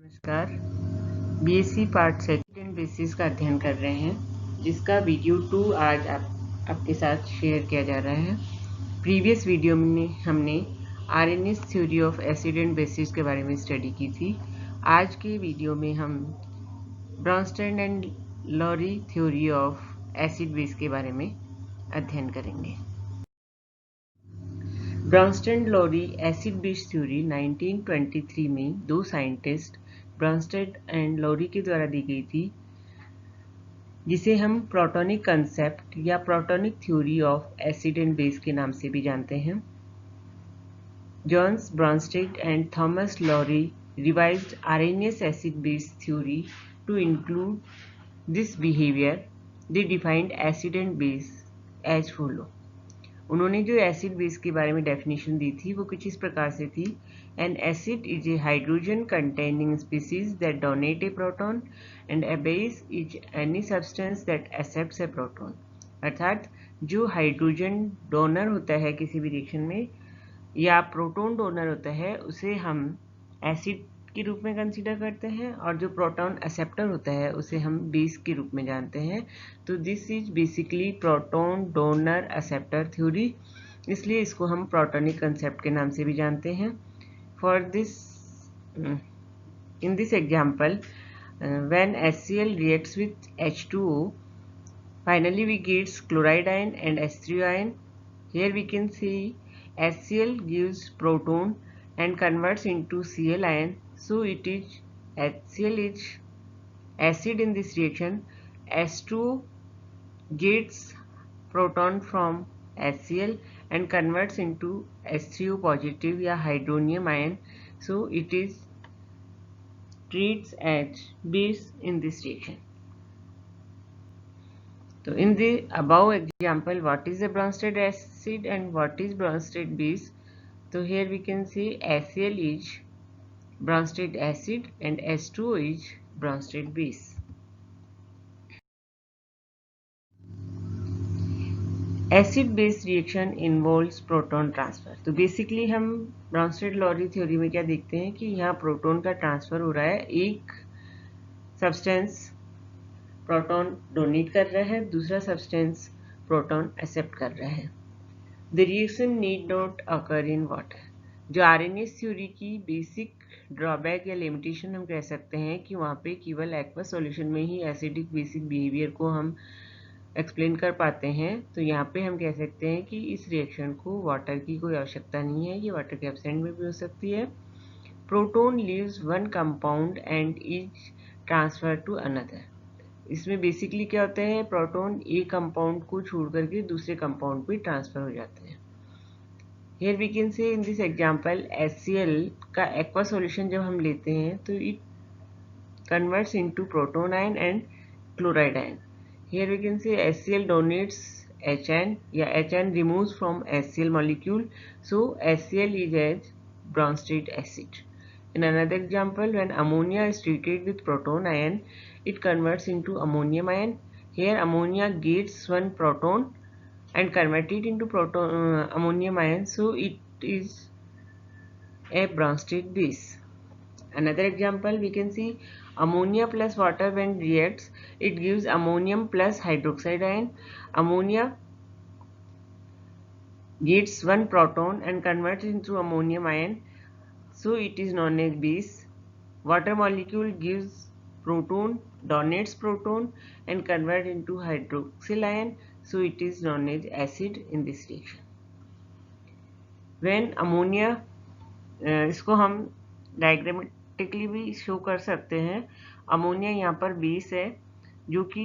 नमस्कार। BSc part second basis का अध्ययन कर रहे हैं, जिसका वीडियो 2 आज आपके साथ शेयर किया जा रहा है। प्रीवियस वीडियो में हमने RNS theory of acid and basis के बारे में स्टडी की थी। आज के वीडियो में हम Bronsted and Lowry theory of acid base के बारे में अध्ययन करेंगे। Bronsted Lowry acid base theory 1923 में दो साइंटिस्ट ब्रॉन्स्टेड एंड लॉरी के द्वारा दी गई थी, जिसे हम प्रोटॉनिक कंसेप्ट या protonic theory of acid and base के नाम से भी जानते हैं। Johannes Bronsted and Thomas Lowry revised Arrhenius acid base theory to include this behaviour. They defined acid and base as follow. उन्होंने जो एसिड बेस के बारे में डेफिनेशन दी थी वो कुछ इस प्रकार से थी। N acid is a hydrogen containing species that donate A proton and A base is any substance that accepts A proton. अर्थात जो हाइड्रोजन डोनर होता है किसी भी रिएक्शन में या प्रोटॉन डोनर होता है, उसे हम एसिड के रूप में कंसीडर करते हैं, और जो प्रोटॉन एक्सेप्टर होता है उसे हम बेस के रूप में जानते हैं। तो this is basically proton donor acceptor theory, इसलिए इसको हम प्रोटॉनिक कंसेप्ट के नाम से भी जानते हैं। For this in this example, when HCl reacts with H2O, finally we get chloride ion and H3O ion. Here we can see HCl gives proton and converts into Cl ion, so it is HCl is acid in this reaction. H2O gets proton from HCl and converts into H3O positive या hydronium ion, so it is treats as base in this reaction. So in the above example, what is a Bronsted acid and what is Bronsted base? So here we can see HCl is Bronsted acid and H2O is Bronsted base. Acid base reaction involves proton transfer. तो basically हम Bronsted Lowry theory में क्या देखते हैं कि यहाँ proton का transfer हो रहा है। एक सब्सटेंस प्रोटॉन डोनेट कर रहा है, दूसरा सब्सटेंस प्रोटॉन एक्सेप्ट कर रहा है। The reaction need not occur in water. जो आरएनएस थ्योरी की बेसिक ड्रॉबैक या लिमिटेशन हम कह सकते हैं कि वहाँ पे केवल एक्वस सॉल्यूशन में ही एसिडिक बेसिक बिहेवियर को हम एक्सप्लेन कर पाते हैं। तो यहाँ पे हम कह सकते हैं कि इस रिएक्शन को वाटर की कोई आवश्यकता नहीं है, ये वाटर के एब्सेंट में भी हो सकती है। Proton leaves one compound and is transfer to another. इसमें बेसिकली क्या होता है, प्रोटॉन एक कंपाउंड को छोड़ करके दूसरे कंपाउंड पे ट्रांसफर हो जाते हैं। Here we can say in this example HCl का एक्वा सॉल्यूशन जब हम लेते हैं तो it converts into proton ion and chloride ion. Here we can say HCl donates HN या HN removes from HCl molecule, so HCl is as Bronsted acid. In another example, when ammonia is treated with proton ion, it converts into ammonium ion. Here ammonia gets one proton and converted into ammonium ion, so it is a Bronsted base. Another example, we can see ammonia plus water when reacts, it gives ammonium plus hydroxide ion. Ammonia gets one proton and converts into ammonium ion, so it is known as base. Water molecule gives proton, donates proton and convert into hydroxyl ion, so it is known as acid in this reaction. When ammonia, इसको हम diagrammatically भी show कर सकते हैं। Ammonia यहाँ पर base है जो कि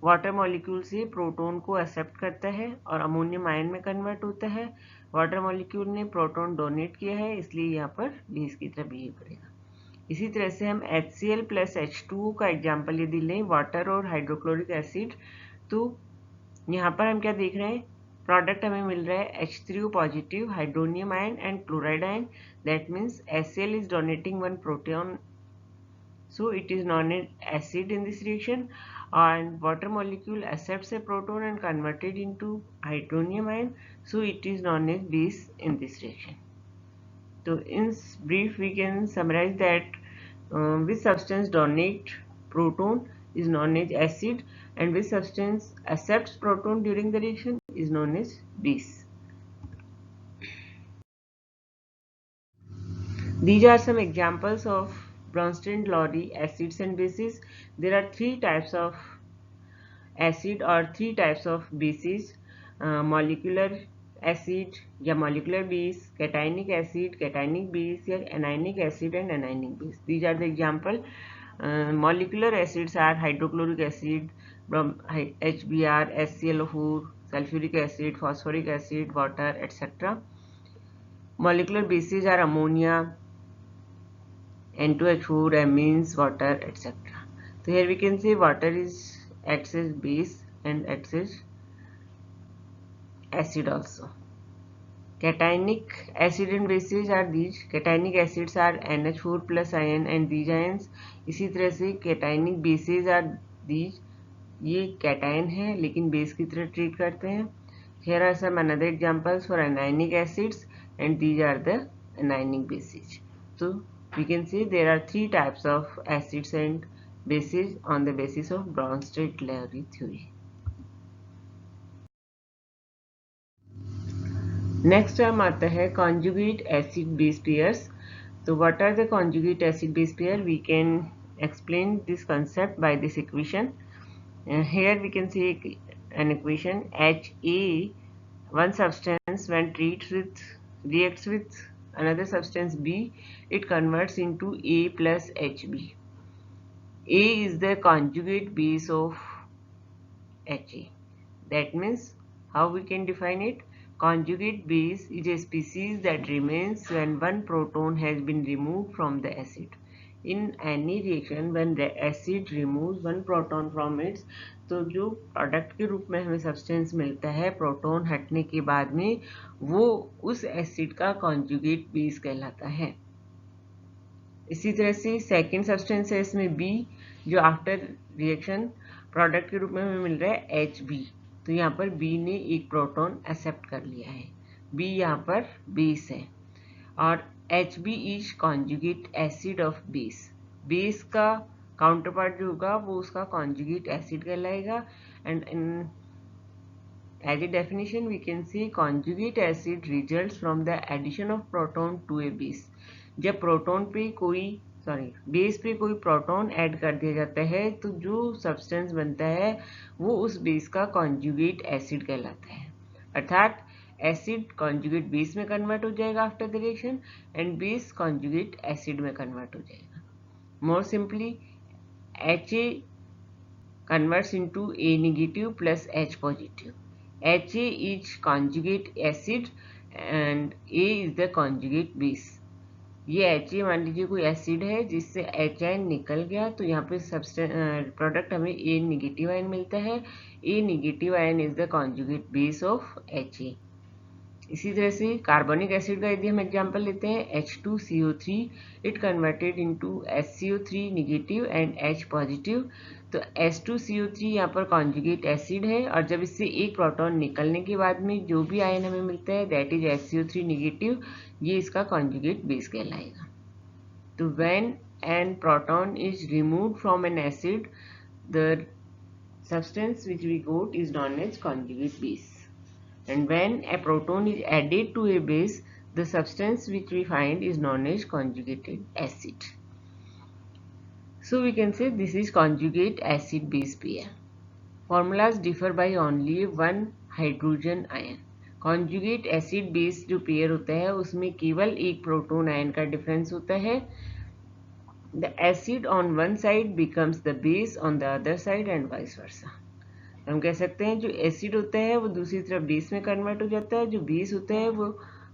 वाटर मॉलिक्यूल से प्रोटॉन को एक्सेप्ट करता है और अमोनियम आयन में कन्वर्ट होता है। वाटर मॉलिक्यूल ने प्रोटॉन डोनेट किया है, इसलिए यहाँ पर बेस की तरह बिहेव करेगा। इसी तरह से हम HCl प्लस H2O का एग्जाम्पल यदि लें, वाटर और हाइड्रोक्लोरिक एसिड, तो यहाँ पर हम क्या देख रहे हैं, प्रोडक्ट हमें मिल रहा है H3O positive, hydronium ion and chloride ion. That means HCl is donating one proton, so it is known as acid in this reaction, and water molecule accepts a proton and converted into hydronium ion, so it is known as base in this reaction. So in brief we can summarize that which substance donate proton is known as acid, and which substance accepts proton during the reaction is known as base. These are some examples of Bronsted-Lowry acids and bases. There are three types of acid or three types of bases: molecular acid या molecular base, cationic acid, cationic base या anionic acid and anionic base. These are the example. Molecular acids are hydrochloric acid, HBr, HClO4, sulfuric acid, phosphoric acid, water, etc. Molecular bases are ammonia, N2H4, amines, water, etc. So here we can say water is acts as base and acts as acid also. Cationic acid and bases are these. Cationic acids are NH4 plus ion and these ions. इसी तरह से cationic bases are these. ये cation है लेकिन base की तरह treat करते हैं. Here are some another examples for anionic acids and these are the anionic bases. So we can say there are three types of acids and bases on the basis of Bronsted-Lowry theory. Next term आता है conjugate acid base pairs. तो what are the conjugate acid base pair? We can explain this concept by this equation. Here we can see an equation Ha, one substance when reacts with another substance B, it converts into A plus Hb. A is the conjugate base of Ha. That means how we can define it? Conjugate base is a species that remains when one proton has been removed from the acid. In any reaction when the acid removes one proton from it, तो जो product के रूप में हमें substance मिलता है proton हटने के बाद में, वो उस एसिड का कॉन्जुगेट बेस कहलाता है. इसी तरह से सेकेंड सब्सटेंस है इसमें बी, जो आफ्टर रिएक्शन प्रोडक्ट के रूप में हमें मिल रहा है Hb. तो यहाँ पर B ने एक प्रोटॉन एक्सेप्ट कर लिया है. B यहाँ पर बेस है और Hb is conjugate acid of base. Base का काउंटर पार्ट जो होगा वो उसका कॉन्जुगेट एसिड कहलाएगा. And in as a definition we can say conjugate acid results from the addition of proton to a base. जब proton पे base पे कोई प्रोटॉन ऐड कर दिया जाता है तो जो सब्सटेंस बनता है वो उस बेस का कॉन्जुगेट एसिड कहलाता है. अर्थात एसिड कॉन्जुगेट बेस में कन्वर्ट हो जाएगा after the reaction and base conjugate acid में कन्वर्ट हो जाएगा. मोर simply Ha converts into A negative plus H positive. Ha is conjugate acid and A is the conjugate base. ये Ha मान लीजिए कोई एसिड है जिससे H आयन निकल गया, तो यहाँ पे प्रोडक्ट हमें A नेगेटिव आयन मिलता है. A negative ion is the conjugate base of Ha. इसी तरह से कार्बोनिक एसिड का यदि हम एग्जांपल लेते हैं H2CO3, it converted into HCO3 negative and H positive. तो H2CO3 यहाँ पर कॉन्जुगेट एसिड है और जब इससे एक प्रोटॉन निकलने के बाद में जो भी आयन हमें मिलता है दैट इज HCO3 नेगेटिव, ये इसका कॉन्जुगेट बेस कहलाएगा. तो when an proton is removed from N acid, the substance which we got is known as conjugate base. And when a proton is added to a base, the substance which we find is known as conjugated acid. So we can say this is conjugate acid base pair. Formulas differ by only one hydrogen ion. Conjugate acid base जो pair होता है उसमें केवल एक proton ion का difference होता है. The acid on one side becomes the base on the other side and vice versa. हम कह सकते हैं जो एसिड होता है वो दूसरी तरफ बेस में कन्वर्ट हो जाता है, जो बेस होता है वो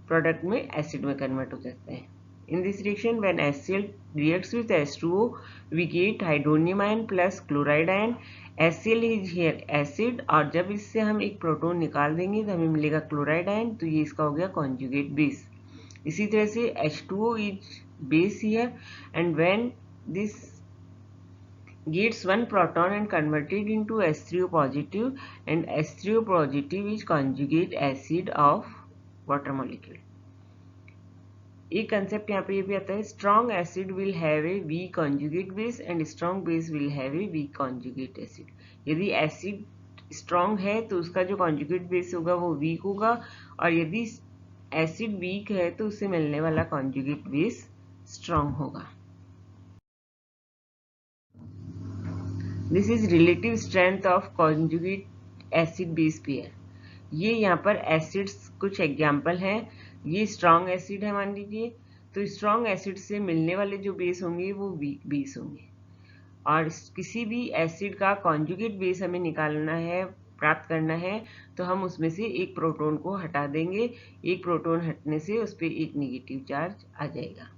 प्रोडक्ट में एसिड में कन्वर्ट हो जाता है. In this reaction when HCl reacts with H2O we get hydronium ion plus chloride ion. HCl is here acid और जब इससे हम एक प्रोटॉन निकाल देंगे तो हमें मिलेगा क्लोराइड आयन, तो ये इसका हो गया कॉन्जुगेट बेस. इसी तरह से H2O is base here and when this gets one proton and converted into H3O positive, and H3O positive is conjugate acid of water molecule. एक कंसेप्ट यहाँ पे ये भी आता है, strong acid will have a weak conjugate base and strong base will have a weak conjugate acid. यदि acid strong है तो उसका जो कॉन्जुगेट बेस होगा वो वीक होगा, और यदि एसिड वीक है तो उससे मिलने वाला कॉन्जुगेट बेस स्ट्रॉन्ग होगा। This is relative strength of conjugate acid base pair. ये यहाँ पर एसिड्स कुछ एग्जाम्पल हैं। ये स्ट्रॉन्ग एसिड है मान लीजिए, तो स्ट्रॉन्ग एसिड से मिलने वाले जो बेस होंगे वो वीक बेस होंगे, और किसी भी एसिड का कॉन्जुगेट बेस हमें निकालना है, प्राप्त करना है, तो हम उसमें से एक प्रोटॉन को हटा देंगे। एक प्रोटॉन हटने से उस पर एक नेगेटिव चार्ज आ जाएगा,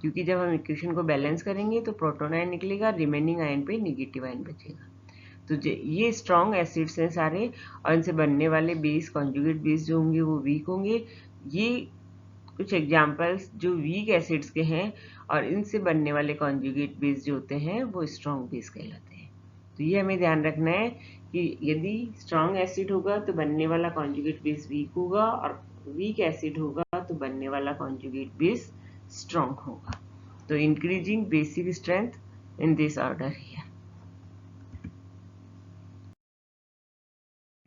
क्योंकि जब हम इक्वेशन को बैलेंस करेंगे तो प्रोटॉन आयन निकलेगा, रिमेनिंग आयन पे नेगेटिव आयन बचेगा। तो ये स्ट्रॉन्ग एसिड्स हैं सारे, और इनसे बनने वाले बेस कॉन्जुगेट बेस जो होंगे वो वीक होंगे। ये कुछ एग्जांपल्स जो वीक एसिड्स के हैं, और इनसे बनने वाले कॉन्जुगेट बेस जो होते हैं वो स्ट्रॉन्ग बेस कहलाते हैं। तो ये हमें ध्यान रखना है कि यदि स्ट्रॉन्ग एसिड होगा तो बनने वाला कॉन्जुगेट बेस वीक होगा, और वीक एसिड होगा तो बनने वाला कॉन्जुगेट बेस स्ट्रॉन्ग होगा। तो increasing basic strength in this order here.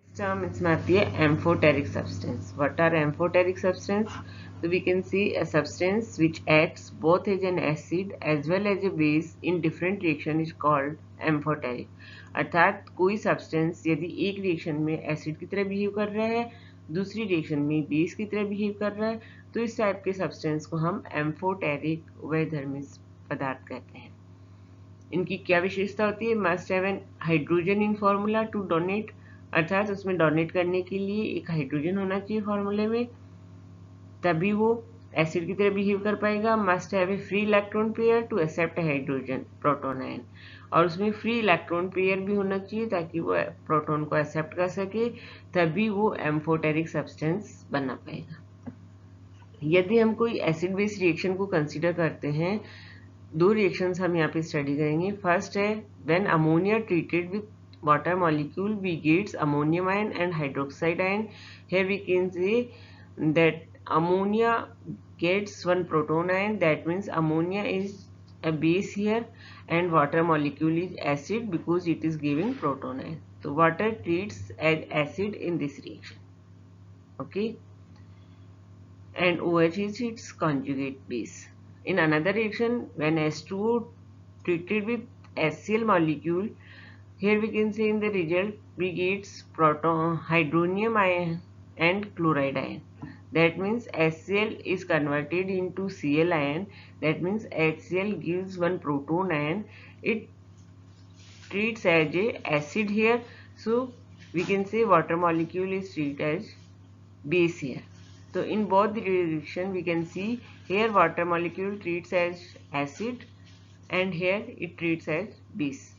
Term इसमें आती है amphoteric substance. What are amphoteric substance? So we can see a substance which acts both as an acid as well as a base in different reaction is called amphoteric. अर्थात कोई substance यदि एक reaction में acid की तरह behave कर रहा है, दूसरी reaction में base की तरह behave कर रहा है, तो इस type के substance को हम amphoteric उभयधर्मी पदार्थ कहते हैं। इनकी क्या विशेषता होती है? Must have an hydrogen in formula to donate, अर्थात उसमें डोनेट करने के लिए एक हाइड्रोजन होना चाहिए फॉर्मूले में, तभी वो एसिड की तरह बिहेव कर पाएगा। Must have a free electron pair to accept hydrogen proton ion, और उसमें फ्री इलेक्ट्रॉन पेयर भी होना चाहिए ताकि वो प्रोटॉन को एक्सेप्ट कर सके, तभी वो एम्फोटेरिक सब्सटेंस बना पाएगा। यदि हम कोई एसिड बेस रिएक्शन को कंसिडर करते हैं, दो रिएक्शंस हम यहाँ पे स्टडी करेंगे। फर्स्ट है when ammonia treated with water molecule we gets ammonium ion and hydroxide ion. Here we can say that ammonia gets one proton ion, that means ammonia is a base here, and water molecule is acid because it is giving proton ion. So water treats as acid in this reaction, okay, and OH is its conjugate base. In another reaction, when H2O treated with HCl molecule, here we can say in the result we gets proton hydronium ion and chloride ion. That means HCl is converted into Cl ion. That means HCl gives one proton ion. It treats as a acid here. So we can say water molecule is treated as base here. So in both the reaction we can see here water molecule treats as acid and here it treats as base.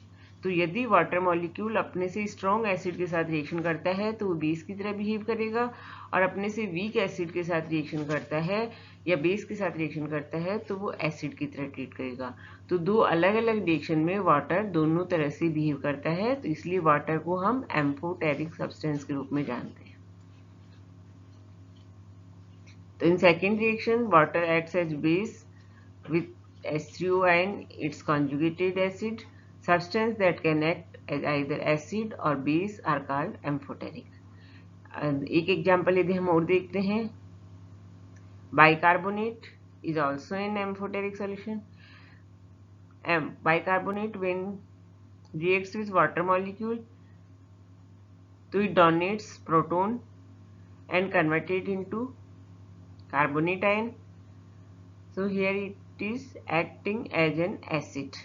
तो यदि water molecule अपने से strong acid के साथ reaction करता है तो वो बेस की तरह बिहेव करेगा, और अपने से वीक एसिड के साथ रिएक्शन करता है या बेस के साथ रिएक्शन करता है तो वो एसिड की तरह ट्रीट करेगा। तो दो अलग अलग रिएक्शन में वाटर दोनों तरह से बिहेव करता है, तो इसलिए वाटर को हम एम्फोटेरिक सब्सटेंस के रूप में जानते हैं। तो in second reaction water acts as base with H3O ion, its conjugated acid. Substance that can act as either acid or base are called amphoteric. एक एग्जाम्पल यदि हम और देखते हैं, bicarbonate is also an amphoteric solution. Bicarbonate when reacts with water molecule, so it donates proton and converted into carbonate ion. So here it is acting as an acid.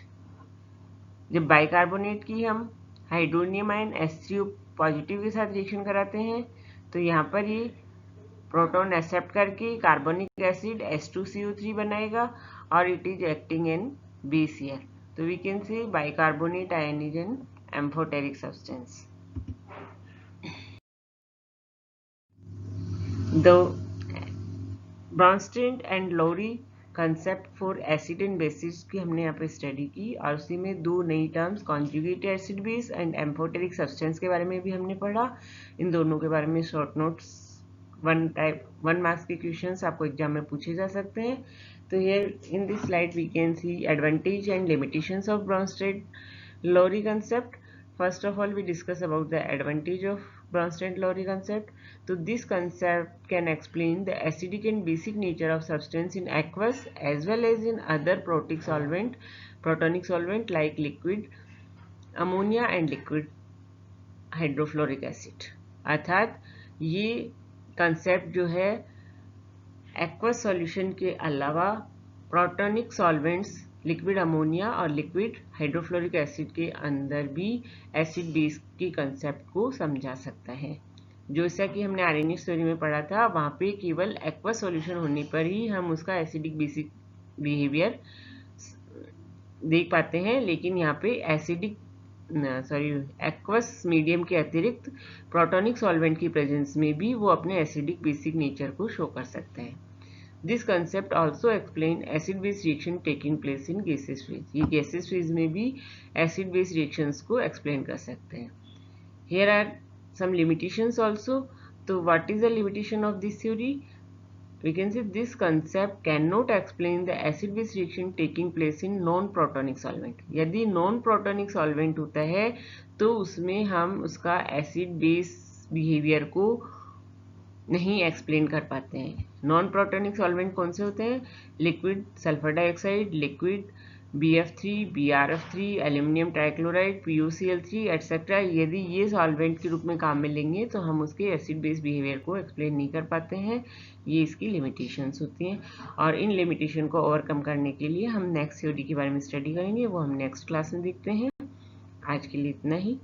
जब bicarbonate की हम hydronium ion H3O positive के साथ reaction कराते हैं तो यहाँ पर ये प्रोटॉन एक्सेप्ट करके कार्बोनिक एसिड H2CO3 बनाएगा, और it is acting in base here. तो we can say bicarbonate ion is an amphoteric substance. The Bronsted and Lowry concept for acid and bases की हमने यहाँ पे स्टडी की, और उसी में दो नई terms conjugate acid base and amphoteric substance के बारे में भी हमने पढ़ा. इन दोनों के बारे में शॉर्ट नोट्स वन मार्क्स के क्वेश्चंस आपको एग्जाम में पूछे जा सकते हैं। तो here in this slide we can see advantage and limitations of Bronsted-Lowry concept. First of all, we discuss about the advantage of Bronsted-Lowry concept. So this concept can explain the acidic and basic nature of substance in aqueous as well as in other protonic solvent like liquid ammonia and liquid hydrofluoric acid. अर्थात ये concept जो है aqueous solution के अलावा protonic solvents liquid ammonia और liquid hydrofluoric acid के अंदर भी एसिड बेस की कंसेप्ट को समझा सकता है। जैसा कि हमने आरएनए स्टोरी में पढ़ा था, वहाँ पे केवल एक्वस सॉल्यूशन होने पर ही हम उसका एसिडिक बेसिक बिहेवियर देख पाते हैं, लेकिन यहाँ पे एक्वस मीडियम के अतिरिक्त प्रोटोनिक सॉल्वेंट की प्रेजेंस में भी वो अपने एसिडिक बेसिक नेचर को शो कर सकते हैं। This concept also explain acid base reaction taking place in gases phase. ये गैसेस फेज में भी एसिड बेस रिएक्शंस को एक्सप्लेन कर सकते हैं। Here are some limitations also. तो what is the limitation of this theory? We can say this concept cannot explain the acid base reaction taking place in non protonic solvent. यदि non protonic solvent होता है तो उसमें हम उसका acid base behavior को नहीं एक्सप्लेन कर पाते हैं। नॉन प्रोटोनिक सॉल्वेंट कौन से होते हैं? Liquid sulphur dioxide, liquid BF3, BRF3, aluminium trichloride, PuCl3 etcetera. यदि ये सॉल्वेंट के रूप में काम में लेंगे तो हम उसके एसिड बेस बिहेवियर को एक्सप्लेन नहीं कर पाते हैं। ये इसकी लिमिटेशंस होती हैं और इन लिमिटेशन को ओवरकम करने के लिए हम नेक्स्ट थ्योरी के बारे में स्टडी करेंगे, वो हम नेक्स्ट क्लास में देखते हैं। आज के लिए इतना ही।